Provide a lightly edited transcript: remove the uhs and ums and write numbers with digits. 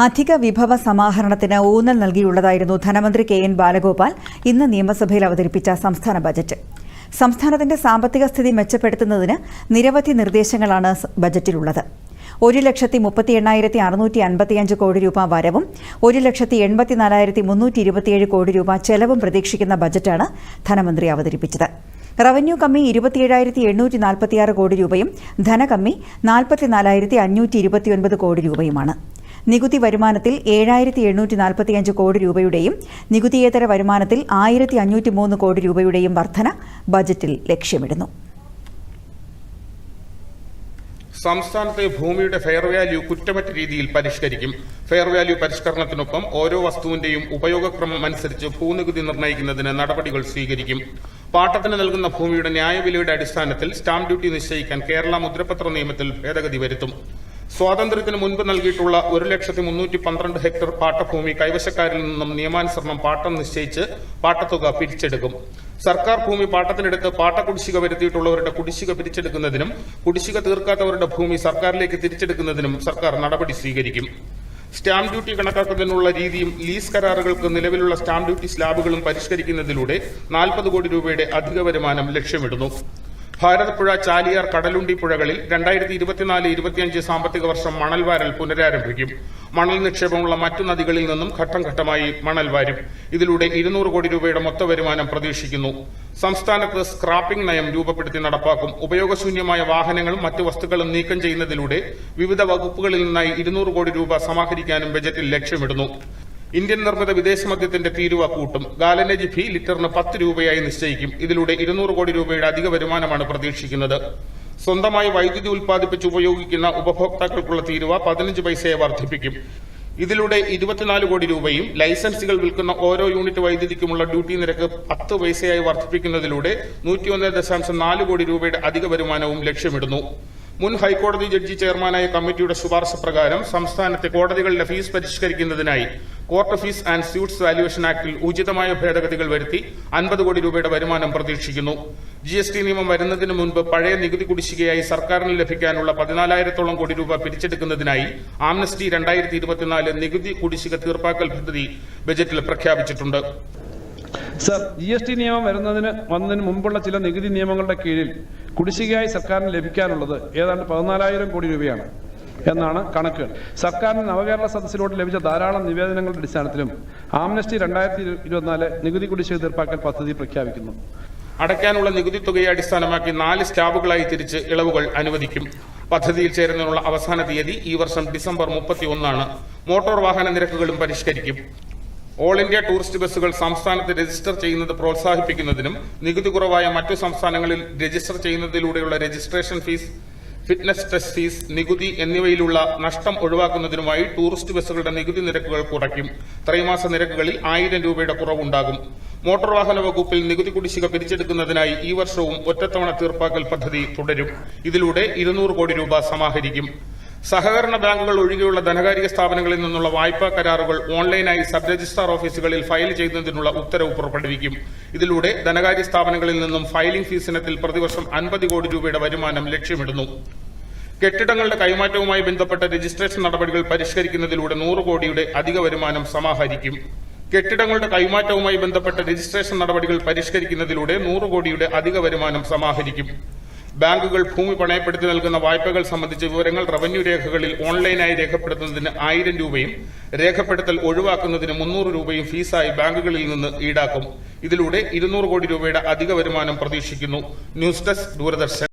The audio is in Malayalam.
അധിക വിഭവ സമാഹരണത്തിന് ഊന്നൽ നൽകിയുള്ളതായിരുന്നു ധനമന്ത്രി കെ എൻ ബാലഗോപാൽ ഇന്ന് നിയമസഭയിൽ അവതരിപ്പിച്ച സംസ്ഥാന ബജറ്റ്. സംസ്ഥാനത്തിന്റെ സാമ്പത്തിക സ്ഥിതി മെച്ചപ്പെടുത്തുന്നതിന് നിരവധി നിർദ്ദേശങ്ങളാണ് ബജറ്റിലുള്ളത്. 1,38,655 കോടി രൂപ വരവും 1,84,327 കോടി രൂപ ചെലവും പ്രതീക്ഷിക്കുന്ന ബജറ്റാണ് ധനമന്ത്രി അവതരിപ്പിച്ചത്. റവന്യൂ കമ്മി 27,846 കോടി രൂപയും ധനകമ്മി 44,529 കോടി രൂപയുമാണ്. നികുതി വരുമാനത്തിൽ 7,845 കോടി രൂപയുടെയും നികുതിയേതര വരുമാനത്തിൽ 1,503 കോടി രൂപയുടെയും വർധന ബജറ്റിൽ ലക്ഷ്യമിടുന്നു. സംസ്ഥാനത്തെ ഭൂമിയുടെ ഫെയർ വാല്യൂ കുറ്റമറ്റ രീതിയിൽ പരിഷ്കരിക്കും. ഫെയർ വാല്യൂ പരിഷ്കരണത്തിനൊപ്പം ഓരോ വസ്തുവിന്റെയും ഉപയോഗക്രമം അനുസരിച്ച് ഭൂനികുതി നിർണ്ണയിക്കുന്നതിന് നടപടികൾ സ്വീകരിക്കും. പാട്ടത്തിന് നൽകുന്ന ഭൂമിയുടെ ന്യായവിലയുടെ അടിസ്ഥാനത്തിൽ സ്റ്റാമ്പ് ഡ്യൂട്ടി നിശ്ചയിക്കാൻ കേരള മുദ്രപത്ര നിയമത്തിൽ ഭേദഗതി വരുത്തും. സ്വാതന്ത്ര്യത്തിന് മുൻപ് നൽകിയിട്ടുള്ള 1,312 ഹെക്ടർ പാട്ടഭൂമി കൈവശക്കാരിൽ നിന്നും നിയമാനുസരണം പാട്ടം നിശ്ചയിച്ച് പാട്ടത്തുക പിരിച്ചെടുക്കും. സർക്കാർ ഭൂമി പാട്ടത്തിനെടുത്ത് പാട്ടക്കുടിശ്ശിക വരുത്തിയിട്ടുള്ളവരുടെ കുടിശ്ശിക പിരിച്ചെടുക്കുന്നതിനും കുടിശ്ശിക തീർക്കാത്തവരുടെ ഭൂമി സർക്കാരിലേക്ക് തിരിച്ചെടുക്കുന്നതിനും സർക്കാർ നടപടി സ്വീകരിക്കും. സ്റ്റാമ്പ് ഡ്യൂട്ടി കണക്കാക്കുന്നതിനുള്ള രീതിയും ലീസ് കരാറുകൾക്ക് നിലവിലുള്ള സ്റ്റാമ്പ് ഡ്യൂട്ടി സ്ലാബുകളും പരിഷ്കരിക്കുന്നതിലൂടെ 40 കോടി രൂപയുടെ അധിക വരുമാനം ലക്ഷ്യമിടുന്നു. ഭാരതപ്പുഴ, ചാലിയാർ, കടലുണ്ടി പുഴകളിൽ 2024-25 സാമ്പത്തിക വർഷം മണൽവാരൽ പുനരാരംഭിക്കും. മണൽ നിക്ഷേപമുള്ള മറ്റു നദികളിൽ നിന്നും ഘട്ടം ഘട്ടമായി മണൽ വാരും. ഇതിലൂടെ 200 കോടി രൂപയുടെ മൊത്ത വരുമാനം പ്രതീക്ഷിക്കുന്നു. സംസ്ഥാനത്ത് സ്ക്രാപ്പിംഗ് നയം രൂപപ്പെടുത്തി നടപ്പാക്കും. ഉപയോഗശൂന്യമായ വാഹനങ്ങളും മറ്റു വസ്തുക്കളും നീക്കം ചെയ്യുന്നതിലൂടെ വിവിധ വകുപ്പുകളിൽ നിന്നായി 200 കോടി രൂപ സമാഹരിക്കാനും ബജറ്റിൽ ലക്ഷ്യമിടുന്നു. ഇന്ത്യൻ നിർമ്മിത വിദേശ മദ്യത്തിന്റെ തീരുവ കൂട്ടും. ഗാലനേജ് ഫീ ലിറ്ററിന് 10 രൂപയായി നിശ്ചയിക്കും. ഇതിലൂടെ 200 കോടി രൂപയുടെ അധിക വരുമാനമാണ് പ്രതീക്ഷിക്കുന്നത്. സ്വന്തമായി വൈദ്യുതി ഉൽപ്പാദിപ്പിച്ച് ഉപയോഗിക്കുന്ന ഉപഭോക്താക്കൾക്കുള്ള തീരുവ 15 പൈസയെ വർദ്ധിപ്പിക്കും. ഇതിലൂടെ 24 കോടി രൂപയും ലൈസൻസുകൾ വിൽക്കുന്ന ഓരോ യൂണിറ്റ് വൈദ്യുതിക്കുമുള്ള ഡ്യൂട്ടി നിരക്ക് 10 പൈസയായി വർദ്ധിപ്പിക്കുന്നതിലൂടെ 101.4 കോടി രൂപയുടെ അധിക വരുമാനവും ലക്ഷ്യമിടുന്നു. മുൻ ഹൈക്കോടതി ജഡ്ജി ചെയർമാനായ കമ്മിറ്റിയുടെ ശുപാർശ പ്രകാരം സംസ്ഥാനത്തെ കോടതികളുടെ ഫീസ് പരിഷ്കരിക്കുന്നതിനായി court fees and suits valuation ആക്ടിൽ ഉചിതമായ ഭേദഗതികൾ വരുത്തി 50 കോടി രൂപയുടെ വരുമാനം പ്രതീക്ഷിക്കുന്നു. GST നിയമം വരുന്നതിന് മുൻപ് പഴയ നികുതി കുടിശ്ശികയായി സർക്കാരിന് ലഭിക്കാനുള്ള 14,000 കോടി രൂപ പിരിച്ചെടുക്കുന്നതിനായി ആംനസ്റ്റി 2024 നികുതി കുടിശ്ശിക തീർപ്പാക്കൽ പദ്ധതി ബജറ്റിൽ പ്രഖ്യാപിച്ചിട്ടുണ്ട്. സർ, GST നിയമം വന്നതിന് മുമ്പുള്ള ചില നികുതി നിയമങ്ങളുടെ കീഴിൽ കുടിശ്ശികയായി സർക്കാരിന് ലഭിക്കാനുള്ളത് ഏതാണ്ട് 14,000 കോടി രൂപയാണ് എന്നാണ് കണക്കുകൾ. സർക്കാരിന് നവകേരള സദസ്സിലൂടെ ലഭിച്ച ധാരാളം നിവേദനങ്ങളുടെ അടിസ്ഥാനത്തിലും ആംനസ്റ്റി 2024 നികുതി കുടിശ്ശിക തീർപ്പാക്കൽ പദ്ധതി പ്രഖ്യാപിക്കുന്നു. അടയ്ക്കാനുള്ള നികുതി തുകയെ അടിസ്ഥാനമാക്കി 4 സ്ലാബുകളായി തിരിച്ച് ഇളവുകൾ അനുവദിക്കും. പദ്ധതിയിൽ ചേരുന്നതിനുള്ള അവസാന തീയതി ഈ വർഷം ഡിസംബർ 31 മോട്ടോർ വാഹന നിരക്കുകളും പരിഷ്കരിക്കും. ഓൾ ഇന്ത്യ ടൂറിസ്റ്റ് ബസ്സുകൾ സംസ്ഥാനത്ത് രജിസ്റ്റർ ചെയ്യുന്നത് പ്രോത്സാഹിപ്പിക്കുന്നതിനും നികുതി കുറവായ മറ്റു സംസ്ഥാനങ്ങളിൽ രജിസ്റ്റർ ചെയ്യുന്നതിലൂടെയുള്ള registration fees, fitness test fees, നികുതി എന്നിവയിലുള്ള നഷ്ടം ഒഴിവാക്കുന്നതിനുമായി ടൂറിസ്റ്റ് ബസ്സുകളുടെ നികുതി നിരക്കുകൾ കുറയ്ക്കും. ത്രൈമാസ നിരക്കുകളിൽ 1000 രൂപയുടെ കുറവുണ്ടാകും. മോട്ടോർ വാഹന വകുപ്പിൽ നികുതി കുടിശ്ശിക പിരിച്ചെടുക്കുന്നതിനായി ഈ വർഷവും ഒറ്റത്തവണ തീർപ്പാക്കൽ പദ്ധതി തുടരും. ഇതിലൂടെ 200 കോടി രൂപ സമാഹരിക്കും. സഹകരണ ബാങ്കുകൾ ഒഴികെയുള്ള ധനകാര്യ സ്ഥാപനങ്ങളിൽ നിന്നുള്ള വായ്പാ കരാറുകൾ ഓൺലൈനായി സബ് രജിസ്ട്രാർ ഓഫീസുകളിൽ ഫയൽ ചെയ്യുന്നതിനുള്ള ഉത്തരവ് പുറപ്പെടുവിക്കും. ഇതിലൂടെ ധനകാര്യ സ്ഥാപനങ്ങളിൽ നിന്നും ഫയലിംഗ് ഫീസ് ഇനത്തിൽ പ്രതിവർഷം 50 കോടി രൂപയുടെ വരുമാനം ലക്ഷ്യമിടുന്നു. കെട്ടിടങ്ങളുടെ കൈമാറ്റവുമായി ബന്ധപ്പെട്ട രജിസ്ട്രേഷൻ നടപടികൾ പരിഷ്കരിക്കുന്നതിലൂടെ 100 കോടിയുടെ അധിക വരുമാനം സമാഹരിക്കും. കെട്ടിടങ്ങളുടെ കൈമാറ്റവുമായി ബന്ധപ്പെട്ട രജിസ്ട്രേഷൻ നടപടികൾ പരിഷ്കരിക്കുന്നതിലൂടെ 100 കോടിയുടെ അധിക വരുമാനം സമാഹരിക്കും. ബാങ്കുകൾ ഭൂമി പണയപ്പെടുത്തി നൽകുന്ന വായ്പകൾ സംബന്ധിച്ച വിവരങ്ങൾ റവന്യൂ രേഖകളിൽ ഓൺലൈനായി രേഖപ്പെടുത്തുന്നതിന് 1000 രൂപയും രേഖപ്പെടുത്തൽ ഒഴിവാക്കുന്നതിന് 300 രൂപയും ഫീസായി ബാങ്കുകളിൽ നിന്ന് ഈടാക്കും. ഇതിലൂടെ 200 കോടി രൂപയുടെ അധിക വരുമാനം പ്രതീക്ഷിക്കുന്നു. News desk, Doordarshan.